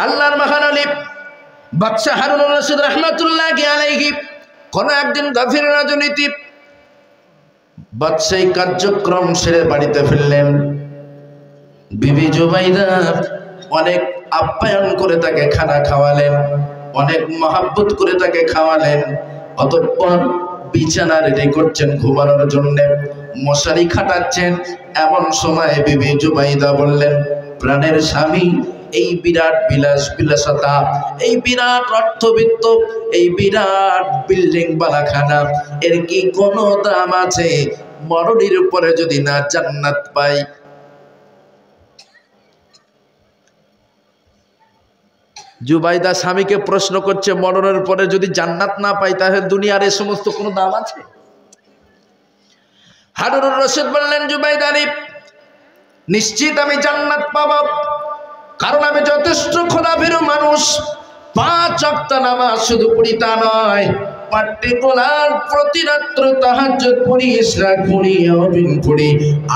আল্লাহর মহান আলী বাদশা হারুনুর রশিদ রাহমাতুল্লাহি আলাইহি কোন একদিন গভীর রাজনীতি বাদশাহী কার্যক্রম সেরে বাড়িতে ফিরলেন। বিবি জুবাইদা অনেক আপ্যায়ন করে তাকে খানা খাওয়ালেন, অনেক মহাব্বত করে তাকে খাওয়ালেন। অতঃপর বিছানা রেডি করছেন ঘুমানোর জন্য, মশারি খাটাচ্ছেন। এমন সময় বিবি জুবাইদা বললেন, প্রাণের স্বামী, এই বিরাট বিলাসতা, এই বিরাট অর্থবিত্ত, এই বিরাট বিল্ডিং বালাখানা, এর কি কোনো দাম আছে? মরণের পরে যদি না জান্নাত পাই। জুবাইদা স্বামীকে প্রশ্ন করছে, মরণের পরে যদি জান্নাত না পাই তাহলে দুনিয়ার এই সমস্ত কোনো দাম আছে? হারুনুর রশিদ বললেন, জুবাইদা নিশ্চিত আমি জান্নাত পাব, কারণ আমি যথেষ্ট খোদাভীরু মানুষ। 5 ওয়াক্ত নামাজ শুধু পড়ি তা নয়, পার্টিকুলার প্রতি রাত্র তাহাজ্জুদ পড়ি, ইশরাক পড়ি, ইয়ামিন পড়ি,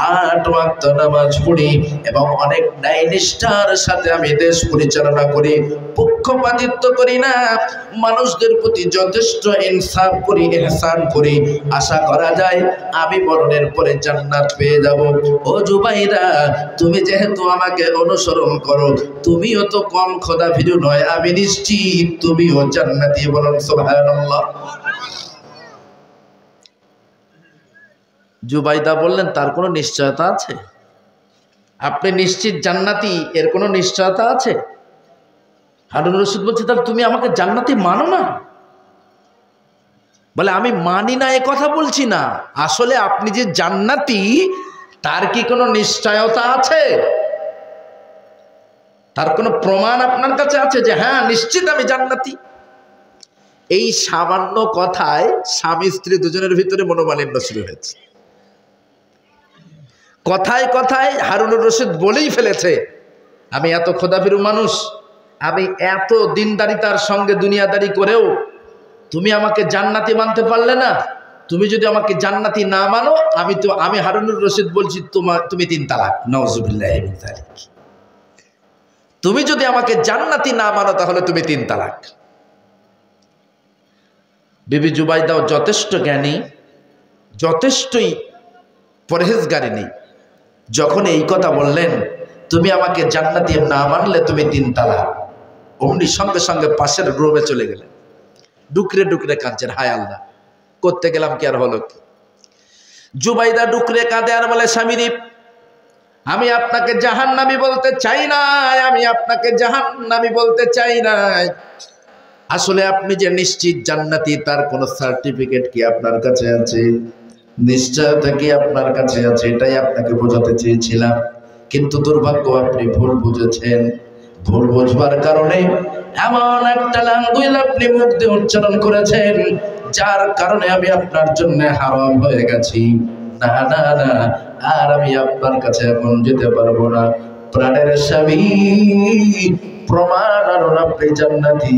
8 ওয়াক্ত নামাজ পড়ি এবং অনেক ন্যায় নিষ্ঠার সাথে আমি দেশ পরিচালনা করি। পক্ষপাতিত্ব করি না, মানুষদের প্রতি যথেষ্ট ইনসাফ করি, ইহসান করি। আশা করা যায় আমি মরণের পরে জান্নাত পেয়ে যাব। ও জুবাইদা, তুমি যেহেতু আমাকে অনুসরণ করো, তুমিও তো কম খোদাভীরু নয়, আমি নিশ্চিত তুমিও জান্নাতি। বলুন সুবহানাল্লাহ। জুবাইদা বললেন, তার কোনো নিশ্চয়তা আছে? আপনি নিশ্চিত জান্নাতি, এর কোনো নিশ্চয়তা আছে? হারুনুর রশিদ বলছে, তাহলে তুমি আমাকে জান্নাতি মানো না? বলে, আমি মানি না এ কথা বলছি না, আসলে আপনি যে জান্নাতি তার কি কোনো নিশ্চয়তা আছে? তার কোনো প্রমাণ আপনার কাছে আছে যে হ্যাঁ নিশ্চিত আমি জান্নাতি? এই সামান্য কথায় স্বামী স্ত্রী দুজনের ভিতরে মনোমালিন্য শুরু হয়েছে। কথায় কথায় হারুনুর রশিদ বলেই ফেলেছে, আমি এত খোদাভীরু মানুষ, আমি এত দিনদারিতার সঙ্গে দুনিয়াদারি করেও তুমি আমাকে জান্নাতি মানতে পারলে না। তুমি যদি আমাকে জান্নাতি না মানো, আমি হারুনুর রশিদ বলছি তুমি 3 তালাক। নাউজুবিল্লাহি মিন যালিক। তুমি যদি আমাকে জান্নাতি না মানো তাহলে তুমি 3 তালাক। বিবি জুবাইদাও যথেষ্ট জ্ঞানী, যথেষ্টই পরহেজগারিনী। যখন এই কথা বললেন, তুমি আমাকে জান্নাতি না মানলে তুমি 3 তালাক, অমনি সঙ্গে সঙ্গে পাশের রুমে চলে গেলেন। ডুকরে ডুকরে কাঁদছেন, হায় আল্লাহ, করতে গেলাম কি আর হলো কি? জুবাইদা ডুকরে কাঁদে আর বলে, স্বামীরে, আমি আপনাকে জাহান্নামী বলতে চাই না, আমি আপনাকে জাহান্নামী বলতে চাই না। আসলে আপনি যে নিশ্চিত জান্নাতি তার কোনো সার্টিফিকেট কি আপনার কাছে আছে? নিশ্চয়তা কি আপনার কাছে আছে? এটাই আপনাকে বোঝাতে চেয়েছিলাম, কিন্তু দুর্ভাগ্য আপনি ভুল বুঝেছেন। ভুল বুঝবার কারণে এমন একটা ল্যাঙ্গুয়েজ আপনি মুখ দিয়ে উচ্চারণ করেছেন যার কারণে আমি আপনার জন্য হারাম হয়ে গেছি। না না না, আর আমি আপনার কাছে এখন যেতে পারবো না। প্রাণের স্বামী, প্রমাণ আনুন আপনি জান্নাতি,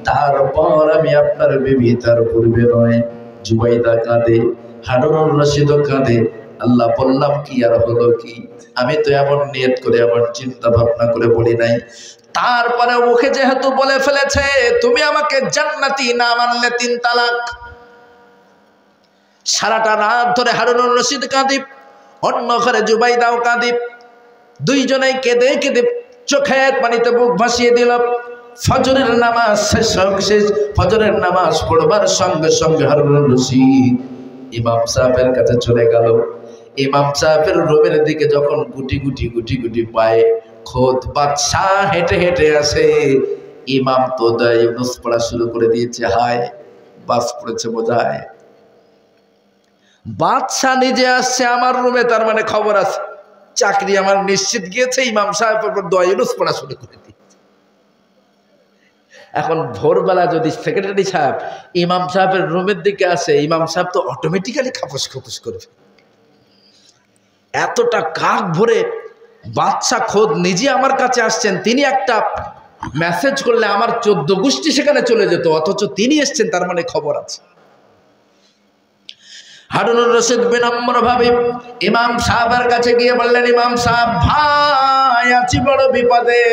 তারপর আমি আপনার বিবি, তার পূর্বে নয়। জুবাইদা কাঁদে, হারুনুর রশিদ কাঁদে। আল্লাহ বললাম কি আর হলো কি? আমি তো এমন নিয়ত করে, এমন চিন্তা ভাবনা করে বলি নাই। তারপরে মুখে যেহেতু বলে ফেলেছে তুমি আমাকে জান্নাতি না মানলে 3 তালাক। সারাটা রাত ধরে হারুনুর রশিদ কাঁদে, অন্য ঘরে জুবাইদাও কাঁদে। দুইজনেই কেঁদে কেঁদে চোখের পানিতে বুক ভাসিয়ে দিল। ফজরের নামাজ শেষ, ফজরের নামাজ পড়বার সঙ্গে সঙ্গে হারুনুর রশিদ ইমাম সাহেবের কাছে চলে গেল। ইমাম সাহেবের রুমের দিকে যখন গুটি গুটি গুটি গুটি পায়ে খোদ বাদশাহ হেঁটে হেঁটে আসে, ইমাম তো ইউনূস পড়া শুরু করে দিয়েছে। হায়, বাস পড়েছে বোঝায়। বাদশাহ নিজে আসছে আমার রুমে, তার মানে খবর আছে, চাকরি আমার নিশ্চিত গিয়েছে। ইমাম সাহেবের উপর দোয়া ইউনূস পড়া শুরু করে দিয়েছে। এখন ভোরবেলা যদি সেক্রেটারি সাহেব ইমাম সাহেবের রুমের দিকে আসে, ইমাম সাহেব তো অটোমেটিক্যালি খাপস খাপস করবে। এতটা কাক ভরে বাদশা খোদ নিজে আমার কাছে আসছেন, তিনি একটা মেসেজ করলে আমার 14 গোষ্ঠী সেখানে চলে যেত, অথচ তিনি এসছেন, তার মানে খবর আছে। হারুনুর রশিদ বিনম্র ভাবে ইমাম সাহেবের কাছে গিয়ে বললেন, ইমাম সাহেব, ভাই আছি বড় বিপদে,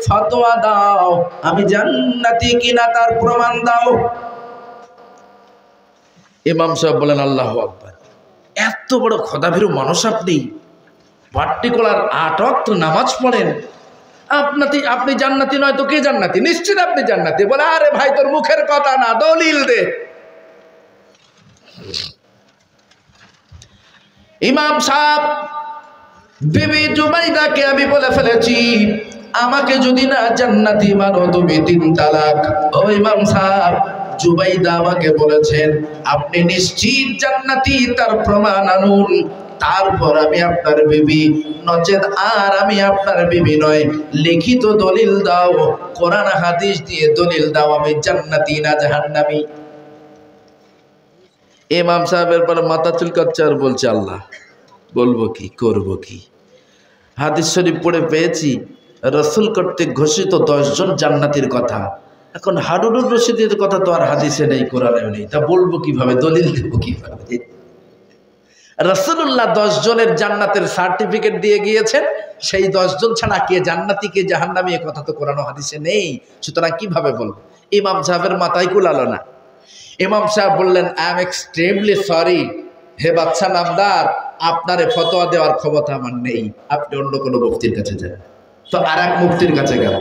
ফতোয়া দাও, আমি জান্নাতি কিনা তার প্রমাণ দাও। ইমাম সাহেব বলেন আল্লাহু আকবার। এত বড় খোদাভীরু মানুষ আপনি, পার্টিকুলার 8 ওয়াক্ত নামাজ পড়েন, আপনি জান্নাতি নয় তো কে জান্নাতি? নিশ্চিত আপনি জান্নাতি। বলে আরে ভাই তোর মুখের কথা না, দলিল দে। ইমাম সাহেব বিবি জুবাইদাকে আমি বলে ফেলেছি, আমাকে যদি না জান্নাতি মানো তুমি 3 তালাক। ও ইমাম সাহেব, জুবাইদা আমাকে বলেছেন আপনি নিশ্চিত জান্নাতি, তার প্রমাণ আনুন, তারপর আমি আপনার বিবি, নচেত আর আমি আপনার বিবি নয়। লিখিত দলিল দাও, কোরআন হাদিস দিয়ে দলিল দাও আমি জান্নাতি না জাহান্নামী। ইমাম সাহেবের পর মাথা চুলকাচ্ছে আর বলছে আল্লাহ, বলবো কি, করব কি? হাদিস শরীফ পড়ে পেয়েছি রাসূল কর্তৃক ঘোষিত 10 জন জান্নাতীর কথা। এখন হারুনুর রশিদের কথা তো আর হাদিসে নেই, কোরআনেও নেই, তা বলবো কিভাবে, দলিল দেবো কিভাবে? রাসূলুল্লাহ 10 জনের জান্নাতের সার্টিফিকেট দিয়ে গিয়েছেন, সেই 10 জন ছাড়া কে জান্নাতি কে জাহান্নামী এ কথা তো কোরআন ও হাদিসে নেই, সুতরাং কিভাবে বলবো? ইমাম সাহেবের মাথায় কুলালো না। ইমাম সাহেব বললেন আই এম এক্সট্রিমলি সরি, হে বাচ্চা নামদার, আপনার ফতোয়া দেওয়ার ক্ষমতা আমার নেই, আপনি অন্য কোনো মুফতির কাছে যান। তো আর এক মুফতির কাছে গেল।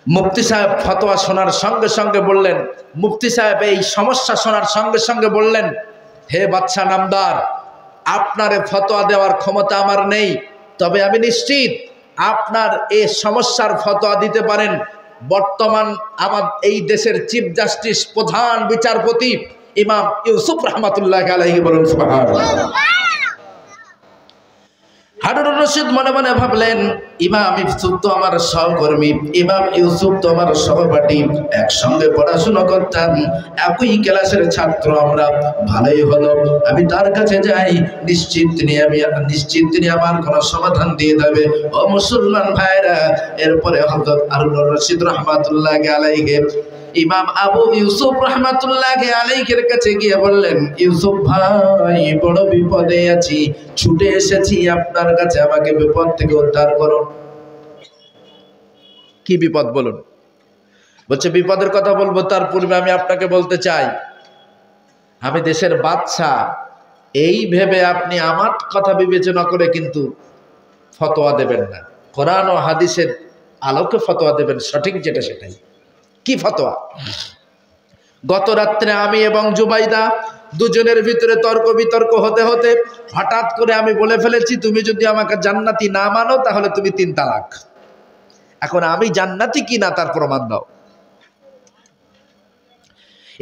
মুফতি সাহেব ফতোয়া শোনার সঙ্গে সঙ্গে বললেন, মুফতি সাহেব এই সমস্যা শোনার সঙ্গে সঙ্গে বললেন, হে বাচ্চা নামদার, আপনার ফতোয়া দেওয়ার ক্ষমতা আমার নেই, তবে আমি নিশ্চিত আপনার এই সমস্যার ফতোয়া দিতে পারেন বর্তমান আমার এই দেশের চিফ জাস্টিস, প্রধান বিচারপতি ইমাম ইউসুফ রহমাতুল্লাহ আলাইহি। বলুন সুবহানাল্লাহ। হারুনুর রশিদ মনে মনে ভাবলেন, ইমাম ইউসুফ তো আমার সহকর্মী, ইমাম ইউসুফ তো আমার সহপাঠী, একসঙ্গে পড়াশোনা করতাম, একই ক্লাসের ছাত্র আমরা, ভালোই হলো আমি তার কাছে যাই, নিশ্চিত তিনি আমার কোনো সমাধান দিয়ে দেবে। ও মুসলমান ভাইরা, এরপরে হযরত হারুনুর রশিদ রাহমাতুল্লাহ আলাইহি ইমাম আবু ইউসুফ রাহমাতুল্লাহ আলাইহির কাছে গিয়ে বললেন, ইউসুফ ভাই বড় বিপদে আছি, ছুটে এসেছি আপনার কাছে, আমাকে বিপদ থেকে উদ্ধার করুন। কি বিপদ বলুন? বলছে বিপদের কথা বলবো, তার পূর্বে আমি আপনাকে বলতে চাই আমি দেশের বাদশা, এই ভেবে আপনি আমার কথা বিবেচনা করে কিন্তু ফতোয়া দেবেন না, কোরআন ও হাদিসের আলোকে ফতোয়া দেবেন, সঠিক যেটা সেটাই। কি ফতোয়া? গত রাত্রে আমি এবং জুবাইদা দুজনের ভিতরে তর্ক বিতর্ক হতে হতে হঠাৎ করে আমি বলে ফেলেছি, তুমি যদি আমাকে জান্নাতি না মানো তাহলে তুমি 3 তালাক। এখন আমি জান্নাতি কি না তার প্রমাণ দাও।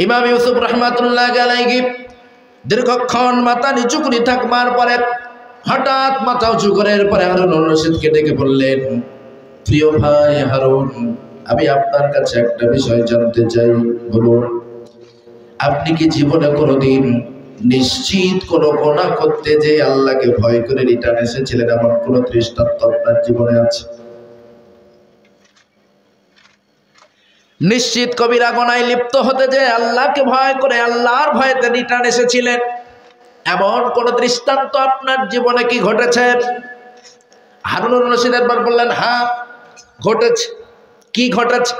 ইমাম ইউসুফ রাহমাতুল্লাহ আলাইহি দীর্ঘক্ষণ মাথা নিচু করে থাকবার পরে হঠাৎ মাথা উঁচু করার পরে হারুনুর রশিদকে ডেকে বললেন, প্রিয় ভাই হারুন, আমি আপনার কাছে একটা বিষয় জানতে চাই, বলুন আপনি কি জীবনে কোনোদিন নিশ্চিত কোনো গুনাহ করতে যে আল্লাহকে ভয় করে রিটার্ন এসেছিলেন, এমন কোন দৃষ্টান্ত আপনার জীবনে আছে? নিশ্চিত কবিরা গুনাহে লিপ্ত হতে যে আল্লাহকে ভয় করে আল্লাহর ভয়তে রিটার্ন এসেছিলেন, এমন কোন দৃষ্টান্ত আপনার জীবনে কি ঘটেছে? হারুনুর রশিদ একবার বললেন, হ্যাঁ ঘটেছে। কি ঘটেছে?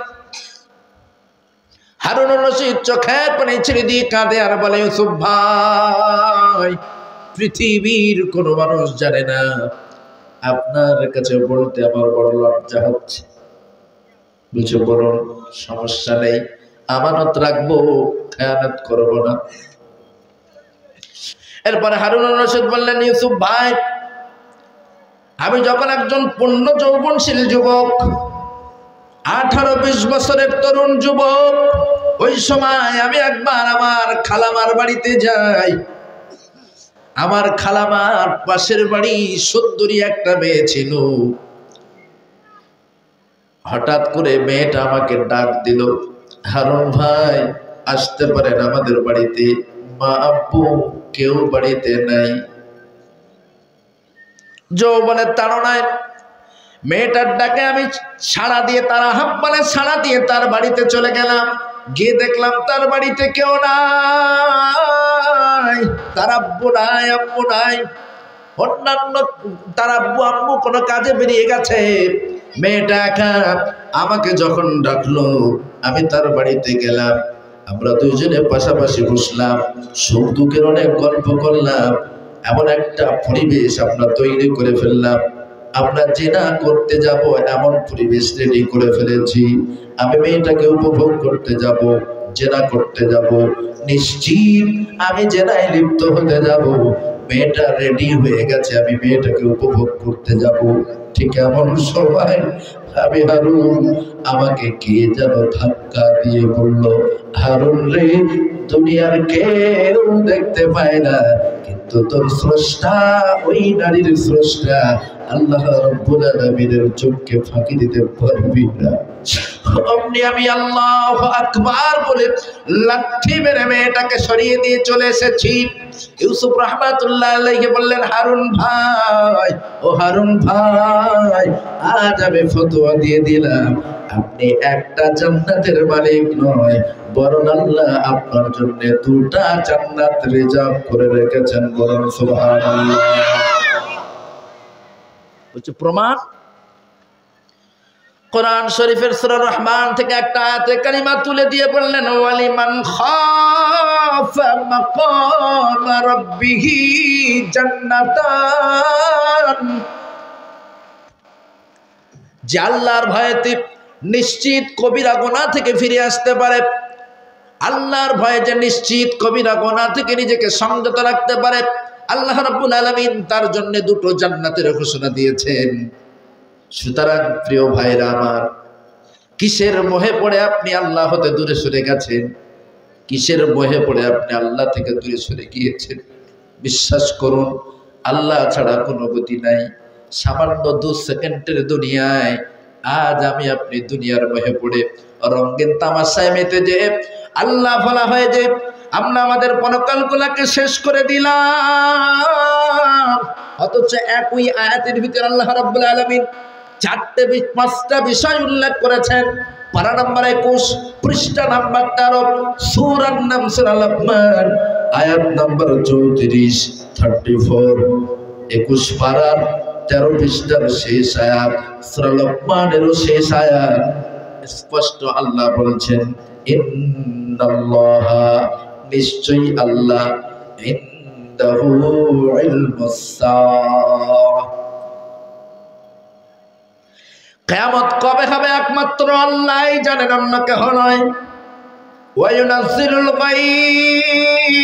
হারুনুর রশিদ চোখের পানি ছেড়ে দিয়ে কাঁদে আর বলে, ইউসুফ ভাই, পৃথিবীর কোনো মানুষ জানে না, আপনার কাছে বলতে আমার বড় লজ্জা হচ্ছে। বুঝে বলুন, সমস্যা নেই, আমানত রাখবো, খেয়ানত করবো না। এরপরে হারুনুর রশিদ বললেন, ইউসুফ ভাই, আমি যখন একজন পূর্ণ যৌবনশীল যুবক, 18-20 বছরের তরুণ যুবক, ওই সময় আমি একবার আমার খালামার বাড়িতে যাই। আমার খালামার পাশের বাড়ি সুন্দরী একটা মেয়ে ছিল। হঠাৎ করে মেয়েটা আমাকে ডাক দিল, হারুন ভাই আসতে পারেন আমাদের বাড়িতে, মা আব্বু কেউ বাড়িতে নাই। যৌবনের তাড়নায় মেয়েটার ডাকে আমি সাড়া দিয়ে, তার আহ্বানে সাড়া দিয়ে তার বাড়িতে চলে গেলাম। গিয়ে দেখলাম তার বাড়িতে কেউ নাই, তার আব্বু নাই, আম্মু নাই। অন্যান্য তার আব্বু আম্মু কোনো কাজে বেরিয়ে গেছে, মেয়েটা একা। আমাকে যখন ডাকলো আমি তার বাড়িতে গেলাম, আমরা দুইজনে পাশাপাশি বসলাম, সুখ দুঃখের অনেক গল্প করলাম। এমন একটা পরিবেশ আমরা তৈরি করে ফেললাম, আমরা জেনা করতে যাব এমন পরিবেশ রেডি করে ফেলেছি। আমি মেয়েটাকে উপভোগ করতে যাব, জেনা করতে যাব, নিশ্চিত আমি জেনায় লিপ্ত হতে যাব। মেয়েটা রেডি হয়ে গেছে, আমি মেয়েটাকে উপভোগ করতে যাব। ঠিক এমন সময় আমি হারুন, আমাকে কে যেন ধাক্কা দিয়ে বলল, হারুন রে, দুনিয়ার কেউ দেখতে পায় না, কিন্তু তোর স্রষ্টা, ওই নারীর স্রষ্টা আল্লাহ রাব্বুল আলামিনের চোখকে ফাঁকি দিতে পারবি না। অমনি আমি আল্লাহু আকবার বলে লাঠি মেরে মেয়েটাকে সরিয়ে দিয়ে চলে এসেছি। ইউসুফ রাহমাতুল্লাহ আলাইহি বললেন, হারুন ভাই, ও হারুন ভাই, আজ আমি ফতোয়া দিয়ে দিলাম, আপনি একটা জান্নাতের মালিক নয়, বরং আল্লাহ আপনার জন্য দুটা জান্নাত রিজার্ভ করে রেখেছেন। বলুন সুবহানাল্লাহ। বুঝছো প্রমাণ? কোরআন শরীফের সূরা রহমান থেকে একটা আয়াতে কারিমা তুলে দিয়ে বললেন, ওয়ালিমান খাফা মাকাম রাব্বিহি জান্নাতান। যে আল্লাহর ভয়েতে নিশ্চিত কবিরা গুনাহ থেকে ফিরে আসতে পারে, আল্লাহর ভয়ে যে নিশ্চিত কবিরা গুনাহ থেকে নিজেকে সংযত রাখতে পারে, আল্লাহ রাব্বুল আলামিন তার জন্য দুটো জান্নাতের ঘোষণা দিয়েছেন। সুতরাং প্রিয় ভাইরা আমার, কিসের মোহে পড়ে আপনি আল্লাহ হতে দূরে সরে গেছেন? কিসের মোহে পড়ে আপনি আল্লাহ থেকে দূরে সরে গিয়েছেন? বিশ্বাস করুন, আল্লাহ ছাড়া কোনো গতি নাই। সামান্য 2 সেকেন্ডের দুনিয়ায় আজ আমি আপনি দুনিয়ার মোহে পড়ে রঙিন তামাশায় মেতে যে আল্লাহ ভোলা হয়ে যে আমরা আমাদের পরকালগুলোকে শেষ করে দিলাম। অথচ একই আয়াতের ভিতরে আল্লাহ রাব্বুল আলামিন 5টা বিষয় উল্লেখ করেছেন। পারা নাম্বার 21, পৃষ্ঠা নাম্বার 13, সূরার নাম সূরা লোকমান, আয়াত নাম্বার 34, 34, 21 পারা 13 পৃষ্ঠার শেষ আয়াত, সূরা লোকমানের শেষ আয়াত। স্পষ্ট আল্লাহ বলেছেন, ইন্নাল্লাহা, নিশ্চয়ই আল্লাহ, ইনদাহু ইলমুস সাআহ, কিয়ামত কবে হবে একমাত্র আল্লাহই জানেন, অন্য কেউ নয়। ওয়া ইউনাজ্জিলুল গায়স,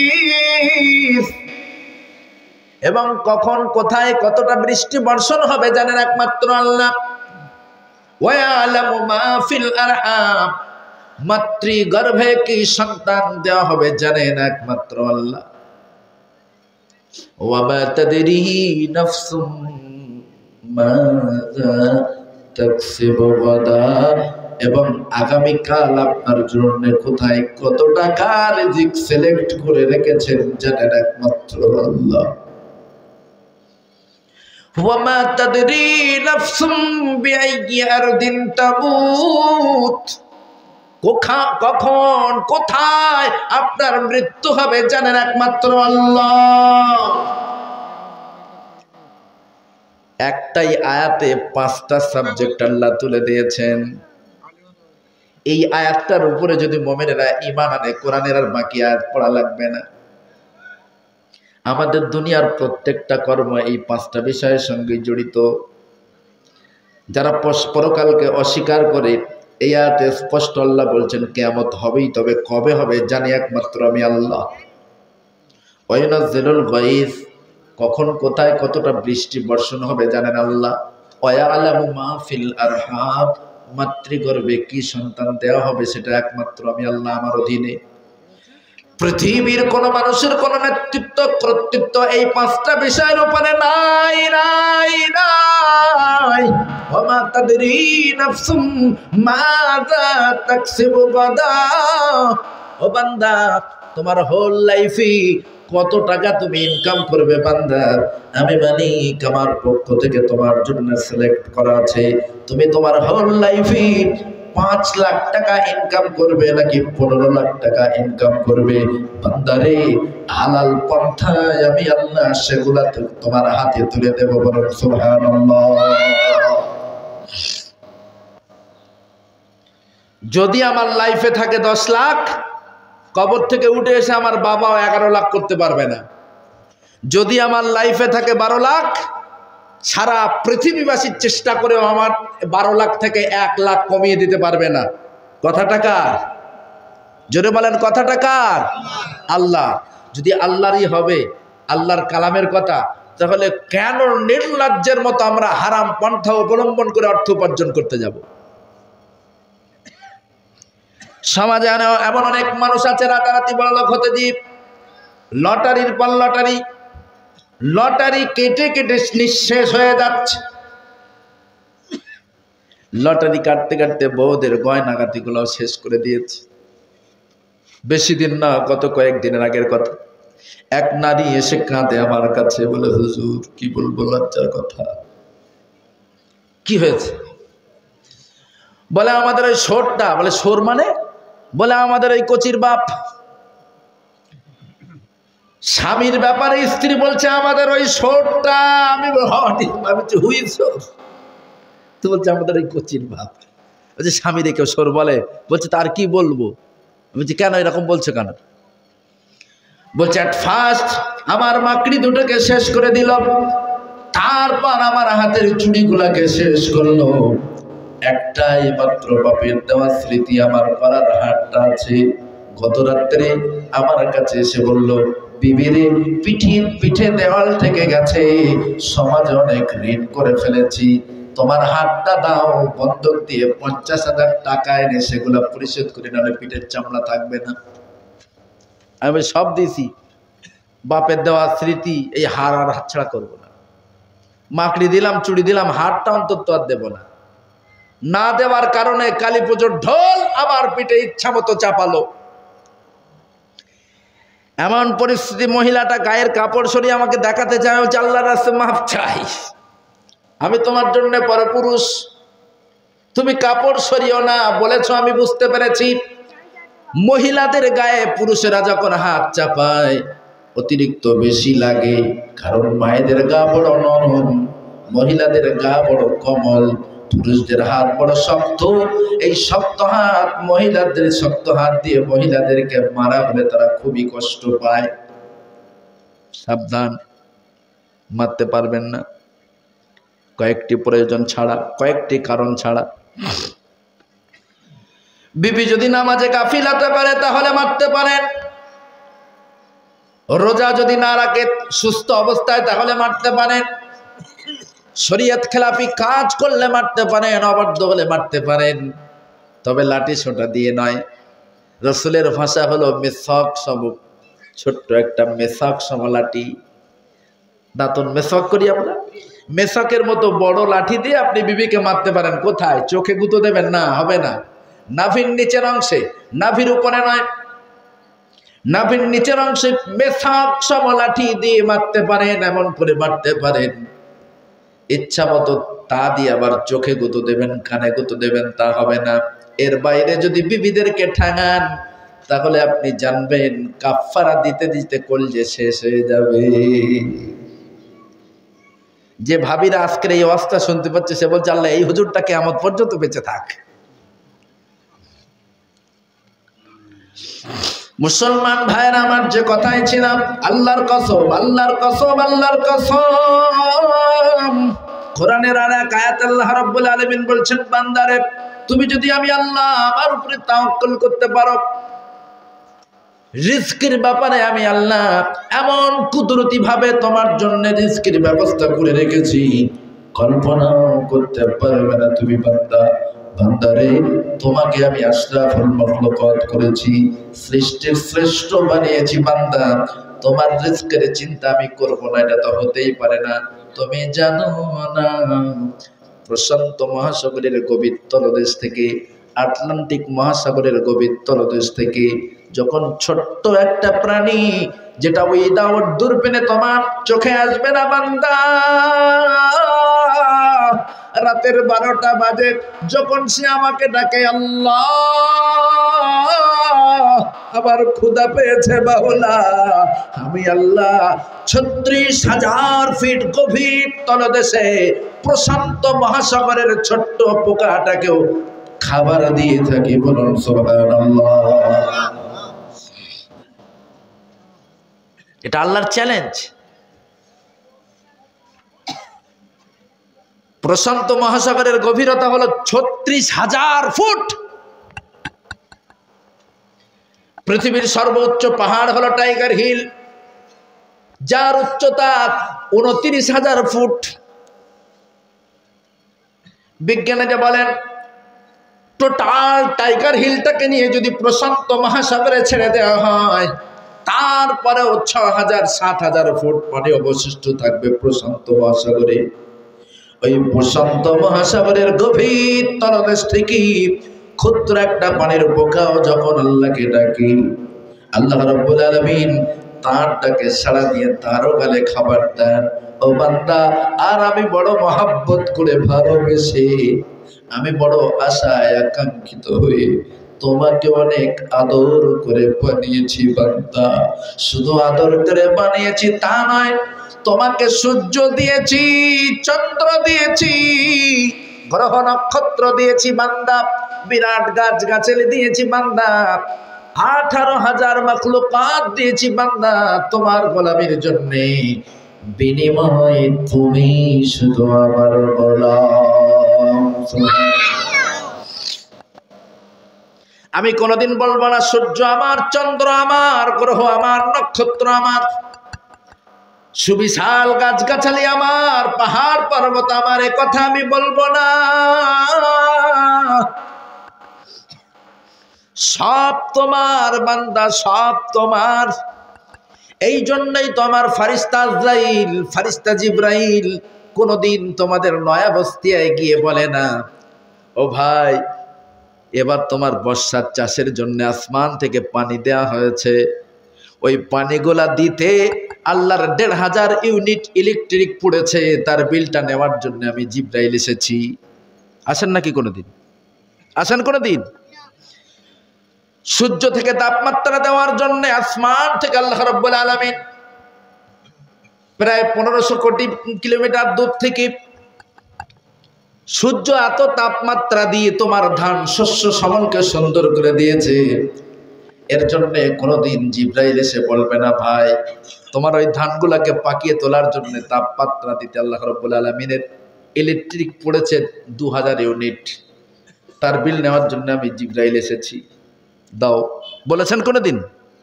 এবং কখন কোথায় কতটা বৃষ্টি বর্ষণ হবে জানেন একমাত্র আল্লাহ। ওয়া ইয়ালামু মা ফিল আরহাম, মাতৃগর্ভে কি সন্তান দেওয়া হবে জানেন একমাত্র আল্লাহ। ওয়া মা তাদরি নাফসুম মাযা তাকসিবু গাদা, এবং আগামীকাল আপনার জন্য কোথায় কত টাকা রিজিক সিলেক্ট করে রেখেছেন জানেন একমাত্র আল্লাহ। ওয়া মা তাদরি নাফসুম বিআইয়ি আরদিন তামুত, কখন কোথায় আপনার মৃত্যু হবে জানেন একমাত্র আল্লাহ। একটাই আয়াতে 5টা সাবজেক্ট আল্লাহ তুলে দিয়েছেন। এই আয়াতটার উপরে যদি মুমিনেরা ঈমান আনে, কোরআনের আর বাকি আয়াত পড়া লাগবে না। আমাদের দুনিয়ার প্রত্যেকটা কর্ম এই 5টা বিষয়ের সঙ্গে জড়িত। যারা পরকালকে অস্বীকার করে, এই আয়াতে স্পষ্ট আল্লাহ বলছেন কিয়ামত হবেই, তবে কবে হবে জানি একমাত্র আমি আল্লাহ। ওয়া ইউনাজ্জিলুল গায়স, কখন কোথায় কতটা বৃষ্টি বর্ষণ হবে জানেন আল্লাহ। ওয়া ইয়ালামু মা ফিল আরহাম, মাতৃগর্ভে কি সন্তান দেওয়া হবে সেটা একমাত্র আমি আল্লাহ, আমার অধীনে। পৃথিবীর কোন মানুষের কোন নেতৃত্ব কর্তৃত্ব এই 5টা বিষয়ের উপরে নাই নাই নাই। ওয়া মা তাদরি নাফসুম মাযা তাকসিবু গাদা, ও বান্দা, তোমার হোল লাইফে কত টাকা তুমি ইনকাম করবে বান্দা, আমি মালিক আমার পক্ষ থেকে তোমার জন্য সিলেক্ট করা আছে। তুমি তোমার হোল লাইফে 5 লাখ টাকা ইনকাম করবে নাকি 15 লাখ টাকা ইনকাম করবে, বান্দারে হালাল পন্থায় আমি আল্লাহ সেগুলা তোমার হাতে তুলে দেব। বলুন সুবহানাল্লাহ। যদি আমার লাইফে থাকে 10 লাখ, কবর থেকে উঠে এসে আমার বাবাও 11 লাখ করতে পারবে না। যদি আমার লাইফে থাকে 12 লাখ, সারা পৃথিবীবাসীর চেষ্টা করেও আমার 12 লাখ থেকে 1 লাখ কমিয়ে দিতে পারবে না। কথাটা কার? জোরে বলেন, কথাটা কার? আল্লাহ। যদি আল্লাহরই হবে, আল্লাহর কালামের কথা, তাহলে কেন নির্লজ্জের মতো আমরা হারাম পন্থা অবলম্বন করে অর্থ উপার্জন করতে যাব? সমাজে এমন অনেক মানুষ আছে রাতারাতি বড়লোক হতে জীব, লটারির পর লটারি, লটারি কেটে কেটে নিঃশেষ হয়ে যাচ্ছে। লটারি কাটতে কাটতে বউদের গয়নাগাতিগুলো শেষ করে দিয়েছে। বেশি দিন না, গত কয়েকদিনের আগের কথা, এক নারী এসে কাঁদে আমার কাছে, বলে হুজুর কি বলবো, লজ্জার কথা। কি হয়েছে? বলে আমাদের ওই সোরটা, বলে সোর মানে? বলে আমাদের ওই কচির বাপ, স্বামীর ব্যাপারে স্ত্রী বলছে আমাদের ওই সোরটা। আমি হুই সোর? তো বলছে আমাদের ওই কচির বাপ। বলছে স্বামী রেখে সোর বলে? বলছে তার কি বলবো? বলছি কেন এরকম বলছো কেন? বলছে অ্যাট ফার্স্ট আমার মাকড়ি দুটোকে শেষ করে দিল, তারপর আমার হাতের চুড়িগুলাকে শেষ করলো। একটাই মাত্র বাপের দেওয়া স্মৃতি আমার করার হাতটা আছে। গত রাত্রে আমার কাছে এসে বলল, বিবিরে পিঠে দেওয়াল থেকে গেছে, সমাজে অনেক ঋণ করে ফেলেছি, তোমার হাতটা দাও, বন্ধক দিয়ে 50,000 টাকা এনে সেগুলো পরিশোধ করে নাহলে পিঠের চামড়া থাকবে না। আমি সব দিয়েছি, বাপের দেওয়া স্মৃতি, এই হার আর হাতছাড়া করবো না। মাকড়ি দিলাম, চুড়ি দিলাম, হারটা অন্তত আর দেবো না। না দেওয়ার কারণে কালী পুজোর ঢোল আবার পিঠে ইচ্ছা মতো চাপালো। এমন পরিস্থিতি, মহিলাটা গায়ের কাপড় সরিয়ে আমাকে দেখাতে চায়, আল্লাহর রাস্তায় মাফ চাই, আমি তোমার জন্য পরপুরুষ, তুমি কাপড় সরিও না। বলেছ আমি বুঝতে পেরেছি। মহিলাদের গায়ে পুরুষেরা যখন হাত চাপায় অতিরিক্ত বেশি লাগে, কারণ মায়েদের গা বড় নরম, মহিলাদের গা বড় কোমল, পুরুষদের হাত বড় শক্ত। এই শক্ত হাত, মহিলাদের শক্ত হাত দিয়ে মহিলাদেরকে মারা হলে তারা খুবই কষ্ট পায়। সাবধান, মারতে পারবেন না, কয়েকটি প্রয়োজন ছাড়া, কয়েকটি কারণ ছাড়া। বিবি যদি নামাজে গাফিলাতে পারে তাহলে মারতে পারেন, রোজা যদি না রাখে সুস্থ অবস্থায় তাহলে মারতে পারেন, শরীয়ত খেলাফি কাজ করলে মারতে পারেন, অবাধ্য হলে মারতে পারেন, তবে লাঠি ছোটা দিয়ে নয়। রসুলের ভাষা হলো মেসক সম, ছোট্ট একটা মেসক সম লাঠি, দাঁতন মেসক করি আমরা, মেসকের মতো বড় লাঠি দিয়ে আপনি বিবিকে মারতে পারেন। কোথায়? চোখে গুঁতো দেবেন না, হবে না। নাভির নিচের অংশে, নাভির উপরে নয়, নাভির নিচের অংশে মেসক সম লাঠি দিয়ে মারতে পারেন, এমন করে মারতে পারেন। ইচ্ছা মতো তা দিয়ে আবার চোখে গুঁতো দেবেন, কানে গুঁতো দেবেন, তা হবে না। এর বাইরে যদি বিবিদেরকে ঠাঙান তাহলে আপনি জানবেন কাফারা দিতে দিতে কলজে শেষ হয়ে যাবে। যে ভাবিরা আজকের এই অবস্থা শুনতে পাচ্ছে সে বলছে আল্লাহ এই হুজুরটা কিয়ামত পর্যন্ত বেঁচে থাক। মুসলমান ভাইয়েরা আমার, যে কথাই ছিলাম, আল্লাহর কসম, আল্লাহর কসম, আল্লাহর কসম, কোরআনের আর এক আয়াত আল্লাহ রাব্বুল আলামিন বলছেন, বান্দারে তুমি যদি আমি আল্লাহ আমার উপরে তাওয়াক্কুল করতে পারো, রিজকের ব্যাপারে আমি আল্লাহ এমন কুদরতি ভাবে তোমার জন্য রিজকের ব্যবস্থা করে রেখেছি, কল্পনাও করতে পারবে না তুমি বান্দা। বান্দারে তোমাকে আমি আশরাফুল মাখলুকাত করেছি, সৃষ্টির শ্রেষ্ঠ বানিয়েছি বান্দা, তোমার রিজকের চিন্তা আমি করব না, এটা তো হতেই পারে না। তুমি জানো না প্রশান্ত মহাসাগরের গভীর তলদেশ থেকে, আটলান্টিক মহাসাগরের গভীর তলদেশ থেকে যখন ছোট্ট একটা প্রাণী, যেটা উইদাউট দূরবীনে তোমার চোখে আসবে না বান্দা, রাতের 12টা বাজে যখন সে আমাকে ডাকে, আল্লাহ আবার ক্ষুধা পেয়েছে বাউলা, আমি আল্লাহ 36,000 ফিট গভীর তলদেশে প্রশান্ত মহাসাগরের ছোট্ট পোকাটাকেও খাবার দিয়ে থাকি। বলুন সুবহানাল্লাহ। এটা আল্লাহর চ্যালেঞ্জ। প্রশান্ত মহাসাগরের গভীরতা হলো 36,000 ফুট। পৃথিবীর সর্বোচ্চ পাহাড় হলো টাইগার হিল, যার উচ্চতা 29,000 ফুট। বিজ্ঞানীরা বলেন টোটাল টাইগার হিলটাকে নিয়ে যদি প্রশান্ত মহাসাগরে ছেড়ে দেওয়া হয়, তারপরেও 6,000-7,000 ফুট পানি অবশিষ্ট থাকবে প্রশান্ত মহাসাগরে। ওই প্রশান্ত মহাসাগরের গভীর তলদেশ থেকে ক্ষুদ্র একটা পানির পোকাও যখন আল্লাহকে ডাকে, আল্লাহ রাব্বুল আলামিন তার ডাকে সাড়া দিয়ে তারও গালে খাবার দেন। ও বান্দা, আর আমি বড় মহাব্বত করে ভালোবেসে, আমি বড় আশায় আকাঙ্ক্ষিত হয়ে তোমাকে অনেক আদর করে বানিয়েছি বান্দা। শুধু আদর করে বানিয়েছি তা নয়, তোমাকে সূর্য দিয়েছি, চন্দ্র দিয়েছি, গ্রহ নক্ষত্র দিয়েছি বান্দা, বিরাট গাছ গাছালি দিয়েছি বান্দা, 18,000 মাখলুকাত দিয়েছি বান্দা তোমার গোলামীর জন্যে। বিনিময়ে তুমি শুধু আমার গোলাম। আমি কোনোদিন বলবো না সূর্য আমার, চন্দ্র আমার, গ্রহ আমার, নক্ষত্র আমার, সুবিশাল গাছগাছালি আমার, পাহাড় পর্বত আমার, এ কথা আমি বলবো না। সব তোমার বান্দা, সব তোমার। এই জন্যই তো আমার ফারিস্তা আজরাইল, ফারিস্তা জিব্রাইল কোনোদিন তোমাদের নয়া বস্তিয়ায় গিয়ে বলে না, ও ভাই এবার তোমার বর্ষার চাষের জন্য আসমান থেকে পানি দেয়া হয়েছে, ওই পানিগুলা দিতে আল্লাহর 1,500 ইউনিট ইলেকট্রিক পড়েছে, তার বিলটা নেওয়ার জন্য আমি জিব্রাইল এসেছি। আসেন নাকি কোনোদিন? আসেন কোনোদিন? সূর্য থেকে তাপমাত্রা দেওয়ার জন্য আসমান থেকে আল্লাহ রাব্বুল আলামিন প্রায় 1500 কোটি কিলোমিটার দূর থেকে সূর্য এত তাপমাত্রা দিয়ে তোমার ধান শস্য সমলকে সুন্দর করে দিয়েছে। এর জন্য কোনোদিন জিব্রাইল এসে বলবে না, ভাই তোমার ওই ধানগুলাকে পাকিয়ে তোলার জন্য তাপমাত্রা দিতে আল্লাহ রাব্বুল আলামিনের ইলেকট্রিক পড়েছে 2000 ইউনিট, তার বিল নেওয়ার জন্য আমি জিব্রাইল এসেছি, দাও। বলেছেন কোনোদিন?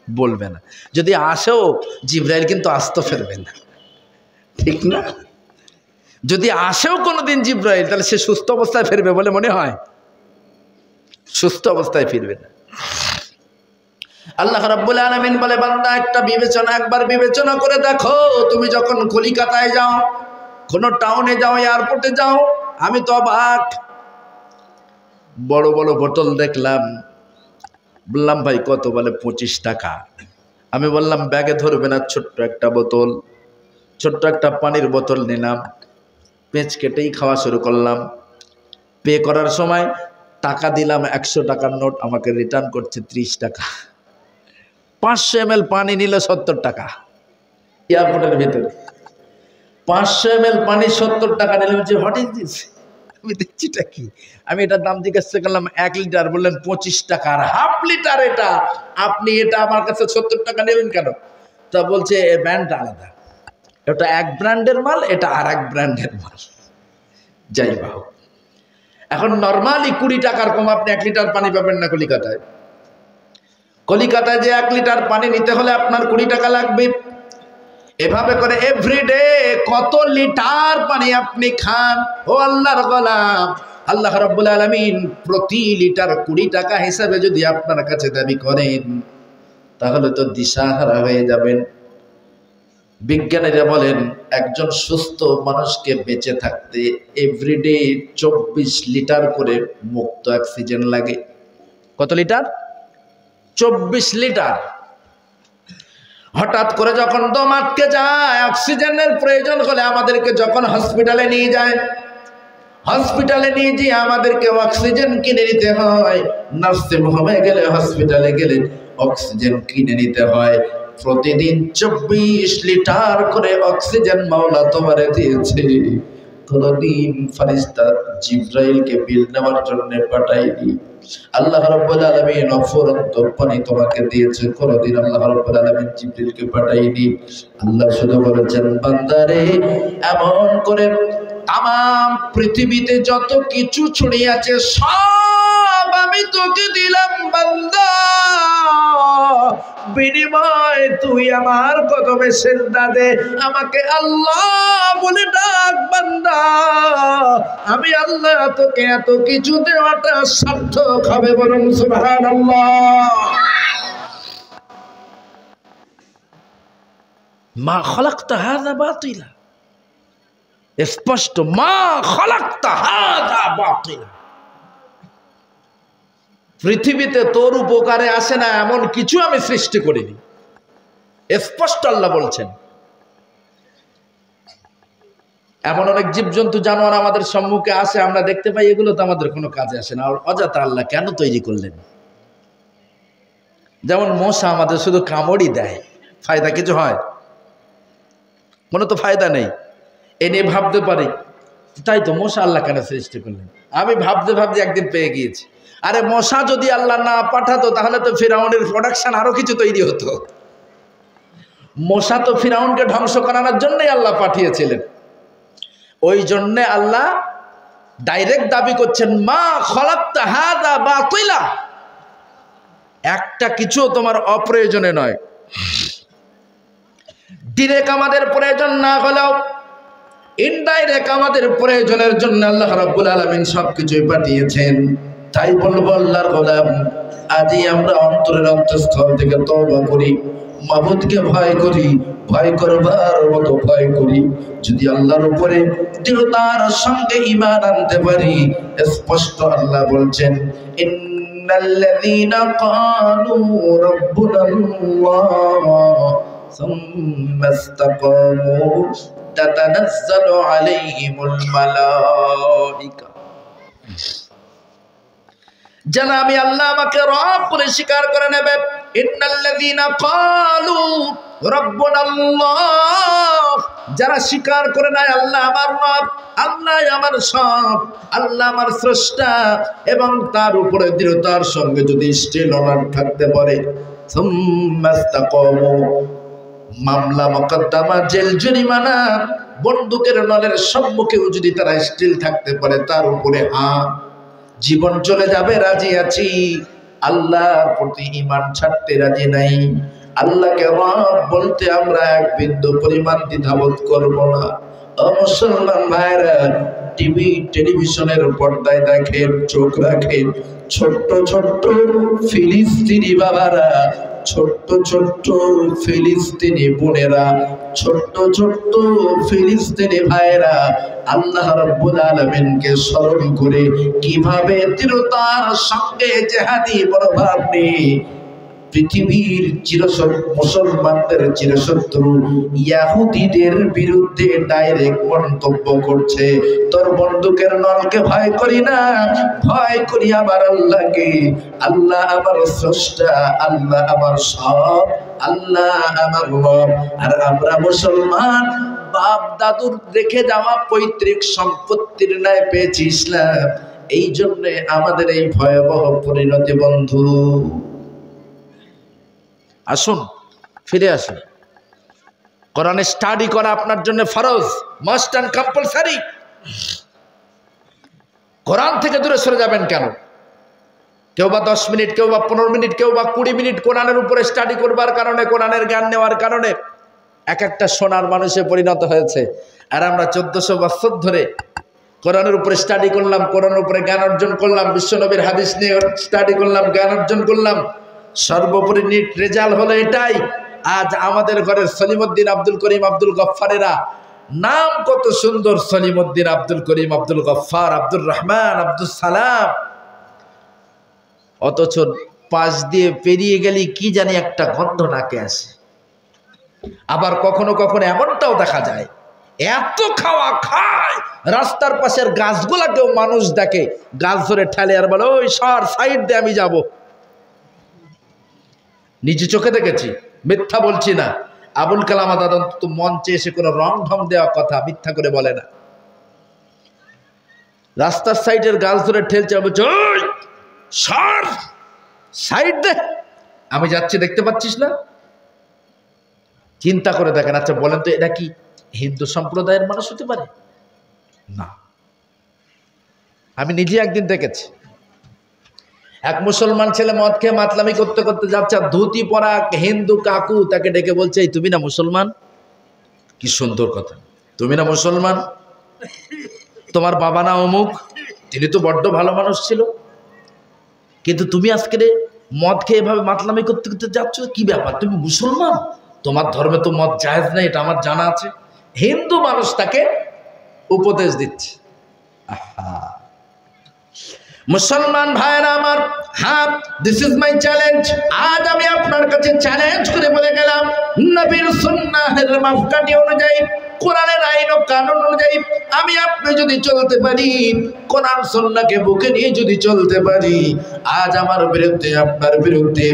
বলবে না। যদি আসেও জিব্রাইল কিন্তু আসতে ফেরবে না, ঠিক না? যদি আসেও কোনোদিন জিব্রাইল, তাহলে সে সুস্থ অবস্থায় ফিরবে বলে মনে হয়? সুস্থ অবস্থায় ফিরবে না। আল্লাহ রাব্বুল আলামিন বলে, বান্দা একবার বিবেচনা করে দেখো, তুমি যখন কলিকাতায় যাও, কোনো টাউনে যাও, এয়ারপোর্টে যাও, আমি তো অবাক, বড় বড় বোতল দেখলাম। বললাম ভাই কত? বলে 25 টাকা। আমি বললাম ব্যাগে ধরবে না, ছোট্ট একটা বোতল, ছোট্ট একটা পানির বোতল নিলাম, পেঁচ কেটেই খাওয়া শুরু করলাম। পে করার সময় টাকা দিলাম 100 টাকার নোট, আমাকে রিটার্ন করছে 30 টাকা। 500 ml পানি নিল 70 টাকা এয়ারপোর্টের ভিতরে। 500 ml পানি 70 টাকা নিলাম, যে হোয়াট ইজ দিস? আমি দেখছিটা কি? আমি এটার দাম জিজ্ঞাসা করলাম 1 লিটার, বললেন 25 টাকা, আর হাফ লিটার এটা, আপনি এটা আমার কাছে 70 টাকা নেবেন কেন? তা বলছে এ ব্র্যান্ড আলাদা, এটা এক ব্র্যান্ডের মাল, এটা আর এক ব্র্যান্ডের মাল। যাই হোক, এখন নর্মালি 20 টাকার কম আপনি 1 লিটার পানি পাবেন না কলিকাতায়। কলিকাতায় যে 1 লিটার পানি নিতে হলে আপনার 20 টাকা লাগবে। এভাবে করে এভরিডে কত লিটার পানি আপনি খান? ও আল্লাহর গোলাম, আল্লাহ রাব্বুল আলামিন প্রতি লিটার 20 টাকা হিসাবে যদি আপনার কাছে দাবি করেন, তাহলে তো দিশাহারা হয়ে যাবেন। বিজ্ঞানীরা বলেন একজন সুস্থ মানুষকে বেঁচে থাকতে এভরিডে 24 লিটার করে মুক্ত অক্সিজেন লাগে। কত লিটার? 24 লিটার। হঠাৎ করে যখন দম আটকে যায়, অক্সিজেনের প্রয়োজন হলে আমাদেরকে যখন হসপিটালে নিয়ে যায়, হসপিটালে নিয়ে যে আমাদেরকে অক্সিজেন কিনে নিতে হয়, নার্সিং হোমে গেলে, হসপিটালে গেলে অক্সিজেন কিনে নিতে হয়। প্রতিদিন 24 লিটার করে অক্সিজেন মাওলা তোমারে দিয়েছে। কোনদিন ফেরেশতা জিবরাইলকে বিল নেওয়ার জন্য পাঠাইনি। আল্লাহ রাব্বুল আলামিন অফুরন্ত পানি তোমাকে দিয়েছে, কোনদিন আল্লাহ রাব্বুল আলামিন জিবরিলকে পাঠাইনি। আল্লাহ শুধু বলেছেন, বান্দারে এমন করে তাম পৃথিবীতে যত কিছু ছড়িয়ে আছে সব আমি তোকে দিলাম বান্দা, বিনিময় তুই আমার কদমে সিজদা দে, আমাকে আল্লাহ বলে ডাক বান্দা। আমি আল্লাহ তোকে এত কিছু দেওয়াটা সার্থক হবে, বলুন সুবহানাল্লাহ। মা খালাকতা হাযা বাতিলা, স্পষ্ট, মা খালাকতা হাযা বাতিলা। পৃথিবীতে তোর উপকারে আসে না এমন কিছু আমি সৃষ্টি করিনি, স্পষ্ট আল্লাহ বলছেন। এমন অনেক জীবজন্তু জানোয়ার আমাদের সম্মুখে আসে, আমরা দেখতে পাই এগুলো তো আমাদের কোনো কাজে আসে না, অযথা আল্লাহ কেন তৈরি করলেন? যেমন মশা আমাদের শুধু কামড়ই দেয়, ফায়দা কিছু হয়? কোনো তো ফায়দা নেই। এ নিয়ে ভাবতে পারি, তাই তো মশা আল্লাহ কেন সৃষ্টি করলেন? আমি ভাবতে ভাবতে একদিন পেয়ে গিয়েছি, আরে মশা যদি আল্লাহ না পাঠাতো তাহলে তো ফিরাউনের প্রোডাকশন আরো কিছু তৈরি হতো। মশা তো ফিরাউনকে ধ্বংস করানোর জন্যই আল্লাহ পাঠিয়েছিলেন। ওই জন্যে আল্লাহ ডাইরেক্ট দাবি করছেন, মা খালাকতা হাযা বাতিলা, একটা কিছু তোমার অপ্রয়োজনে নয়। ডিরেক্ট আমাদের প্রয়োজন না হলেও ইনডাইরেক্ট আমাদের প্রয়োজনের জন্য আল্লাহ রাব্বুল আলামিন সবকিছুই পাঠিয়েছেন। তাই বলবো আল্লাহর গোলাম, আজই আমরা অন্তরের অন্তঃস্থল থেকে তওবা করি, মাবুদকে ভয় করি, ভয় করবার মতো ভয় করি। যদি আল্লাহর উপরে দৃঢ়তার সঙ্গে ঈমান আনতে পারি, স্পষ্ট আল্লাহ বলছেন, ইন্নাল্লাযীনা ক্বালু রাব্বুনাল্লাহ সুম্মা ইসতাকামু তাতানাজ্জালু আলাইহিমুল মালায়েকা। যারা আমি আল্লাহ আমাকে রব বলে স্বীকার করে নেবে, ইন্নাল্লাযীনা ক্বালু রাব্বুনাল্লাহ, যারা স্বীকার করে নেয় আল্লাহ আমার রব, আল্লাহ আমার সব, আল্লাহ আমার স্রষ্টা, এবং তার উপরে দৃঢ়তার সঙ্গে যদি স্টিল অনার থাকতে পারে, সুম্মা ইসতাকামু, মামলা মোকদ্দমা জেল জরিমানা বন্দুকের নলের সম্মুখেও যদি তারা স্টিল থাকতে পারে, তার উপরে জীবন চলে যাবে রাজি আছি, আল্লাহর প্রতি ঈমান ছাড়তে রাজি নাই, আল্লাহকে রব বলতে আমরা এক বিন্দু পরিমাণ দ্বিধাবোধ করব না। ও মুসলমান ভাইরা, টিভি টেলিভিশনের পর্দায় দেখেন, চোখ রাখেন, ছোট্ট ছোট্ট ফিলিস্তিনি বাবারা, ছোট্ট ছোট্ট ফিলিস্তিনি বোনেরা, ছোট্ট ছোট্ট ফিলিস্তিনি ভাইরা আল্লাহ রাব্বুল আলামিনকে স্মরণ করে কিভাবে দৃঢ়তার সঙ্গে জিহাদি মনোভাব নিয়ে পৃথিবীর মুসলমানদের চিরশত্রু ইহুদিদের বিরুদ্ধে ডাইরেক্ট মন্তব্য করছে। তোর বন্দুকের নলকে ভয় করি না, ভয় করি আমার আল্লাহকে। আল্লাহ আমার স্রষ্টা, আল্লাহ আমার সব, আল্লাহ আমার রব। আর আমরা মুসলমান বাপ দাদুর রেখে যাওয়া পৈতৃক সম্পত্তির ন্যায় পেয়েছি ইসলাম। এই জন্যে আমাদের এই ভয়াবহ পরিণতি। বন্ধু আসুন, ফিরে আসুন। কোরআনে স্টাডি করা আপনার জন্য ফরজ, মাস্ট অ্যান্ড কম্পালসারি। কোরআন থেকে দূরে সরে যাবেন কেন? কেউ বা 10 মিনিট, কেউ বা 15 মিনিট, কেউ বা 20 মিনিট কোরআনের উপরে স্টাডি করবার কারণে, কোরআনের জ্ঞান নেওয়ার কারণে এক একটা সোনার মানুষে পরিণত হয়েছে। আর আমরা 1400 বছর ধরে কোরআনের উপরে স্টাডি করলাম, কোরআনের উপরে জ্ঞান অর্জন করলাম, বিশ্বনবীর হাদিস নিয়ে স্টাডি করলাম, জ্ঞান অর্জন করলাম। সর্বোপরি নিট রেজাল্ট হলো এটাই, আজ আমাদের ঘরের সলিমউদ্দিন, আব্দুল করিম, আব্দুল গফফারেরা নাম কত সুন্দর, সলিমউদ্দিন, আব্দুল করিম, আব্দুল গফফার, আব্দুর রহমান, আব্দুল সালাম, অথচ পাশ দিয়ে পেরিয়ে গেলে কি জানি একটা গন্ধ নাকে আসে। আবার কখনো কখনো এমনটাও দেখা যায় এত খাওয়া খায়, রাস্তার পাশের গাছগুলাকেও মানুষ দেখে, গাছ ধরে ঠেলে আর বলে ওই সর সাইড দিয়ে আমি যাব। নিজে চোখে দেখেছি, মিথ্যা বলছি না। আবুল কালাম আজাদ অন্তত মঞ্চে এসে কোনো রং ঢং দেওয়া কথা মিথ্যা করে বলে না। রাস্তার সাইডের গাছ ধরে ঠেলছে, বলছে ওই সর সাইড দে, আমি যাচ্ছি দেখতে পাচ্ছিস না? চিন্তা করে দেখেন। আচ্ছা বলেন তো, এটা কি হিন্দু সম্প্রদায়ের মানুষ হতে পারে? না। আমি নিজে একদিন দেখেছি, এক মুসলমান ছেলে মদ খেয়ে মাতলামি করতে করতে যাচ্ছে, ধুতি পরা হিন্দু কাকু তাকে ডেকে বলছে, এই তুমি না মুসলমান? কি সুন্দর কথা, তুমি না মুসলমান? তোমার বাবা না অমুক? তিনি তো বড্ড ভালো মানুষ ছিল, কিন্তু তুমি আজকে মদ খেয়ে এভাবে মাতলামি করতে করতে যাচ্ছ, কি ব্যাপার? তুমি মুসলমান? তোমার ধর্মে তো মদ জায়েজ নাই, এটা আমার জানা আছে। হিন্দু মানুষ তাকে উপদেশ দিচ্ছে। মুসলমান ভাইরা আমার, হ্যাঁ, দিস ইজ মাই চ্যালেঞ্জ। আজ আমি আপনার কাছে চ্যালেঞ্জ করে বলে গেলাম, নবীর সুন্নাহের মাপকাঠি অনুযায়ী, কোরআনের আইন ও কানুন অনুযায়ী আমি আপনি যদি চলতে পারি, কোরআন সুন্নাহকে বুকে নিয়ে যদি চলতে পারি, আজ আমার বিরুদ্ধে আপনার বিরুদ্ধে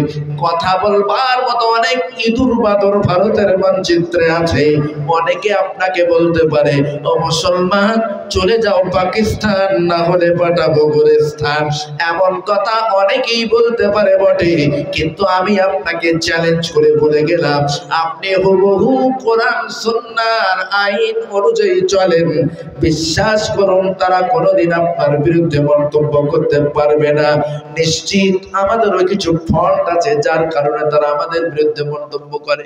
কথা বলবার মতো অনেক ইঁদুর বাদর ভারতের মানচিত্রে আছে। অনেকে আপনাকে বলতে পারে, ও মুসলমান চলে যাও পাকিস্তান, না হলে পাঠাবো গুলিস্তান। এমন কথা অনেকেই বলতে পারে বটে, কিন্তু আমি আপনাকে চ্যালেঞ্জ করে বলে গেলাম, আপনি হুবহু কোরআন সুন্নাহর আইন অনুযায়ী চলেন, বিশ্বাস করুন তারা কোনোদিন আপনার বিরুদ্ধে মন্তব্য করতে পারবে না। নিশ্চিত আমাদেরও কিছু ফল্ট আছে যার কারণে তারা আমাদের বিরুদ্ধে মন্তব্য করে।